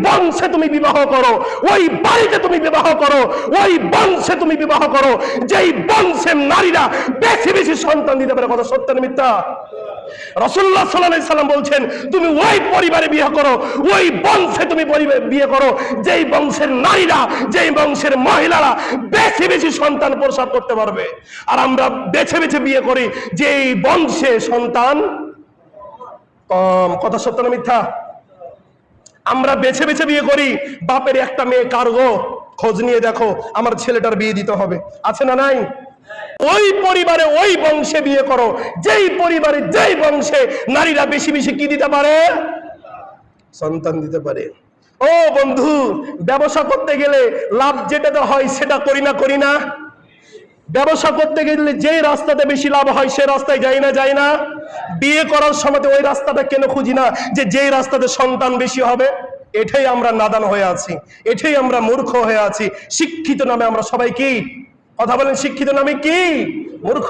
বংশে তুমি বিবাহ করো, ওই বাড়িতে তুমি বিবাহ করো, ওই বংশে তুমি বিবাহ করো যেই বংশের নারীরা বেশি বেশি সন্তান দিতে পারে। কথা সত্য না মিথ্যা? রাসূলুল্লাহ সাল্লাল্লাহু আলাইহি সাল্লাম বলছেন তুমি ওই পরিবারে বিয়ে করো, ওই বংশে তুমি বিয়ে করো যেই বংশের নারীরা, যেই বংশের মহিলারা বেশি বেশি সন্তান প্রসব করতে পারবে। আর আমরা বেছে বেছে বিয়ে করি যেই বংশে সন্তান কম। কথা সত্য না মিথ্যা? আমরা বেছে বেছে বিয়ে করি। বাপের একটা মেয়ে কার গো, খোঁজ নিয়ে দেখো আমার ছেলেটার বিয়ে দিতে হবে, আছে না নাই? ওই পরিবারে ওই বংশে বিয়ে করো যেই পরিবারে যেই বংশে নারীরা বেশি বেশি কি দিতে পারে, সন্তান দিতে পারে। ও বন্ধু, ব্যবসা করতে গেলে লাভ যেটা হয় সেটা করি না? ব্যবসা করতে গেলে যে রাস্তাতে বেশি লাভ হয় সে রাস্তায় যাই না? বিয়ে করার সময় ওই রাস্তাটা কেন খুঁজি না যে যেই রাস্তাতে সন্তান বেশি হবে? এটাই আমরা নাদান হয়ে আছি, এটাই আমরা মূর্খ হয়ে আছি। শিক্ষিত নামে আমরা সবাই কি কথা বলেন? শিক্ষিত নামে কি মূর্খ।